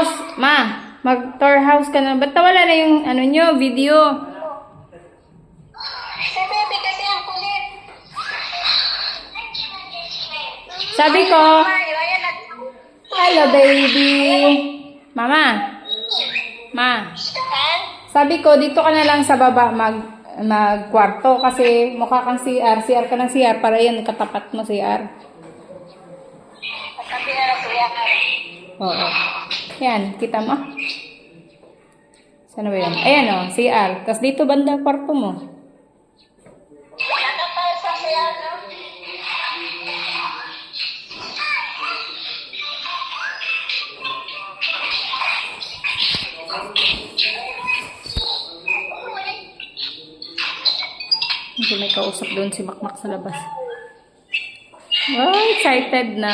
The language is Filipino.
house. Ma, mag-tour house ka na. Ba't nawala na yung ano nyo, video? Si baby kasi ang kulit. Sabi ko, Ayan na. hello baby. Mama. Ma. Sabi ko, dito ka na lang sa baba magkwarto kasi mukha kang CR. CR ka ng CR para yan, katapat mo CR. Sabi na kuya. Oo. Yan, kita mo? Saan ba yan? Ayan o, CR. Tapos dito banda kwarto mo. Nakapal sa siya, no? Hindi may kausap doon si Makmak sa labas. Wow, excited na.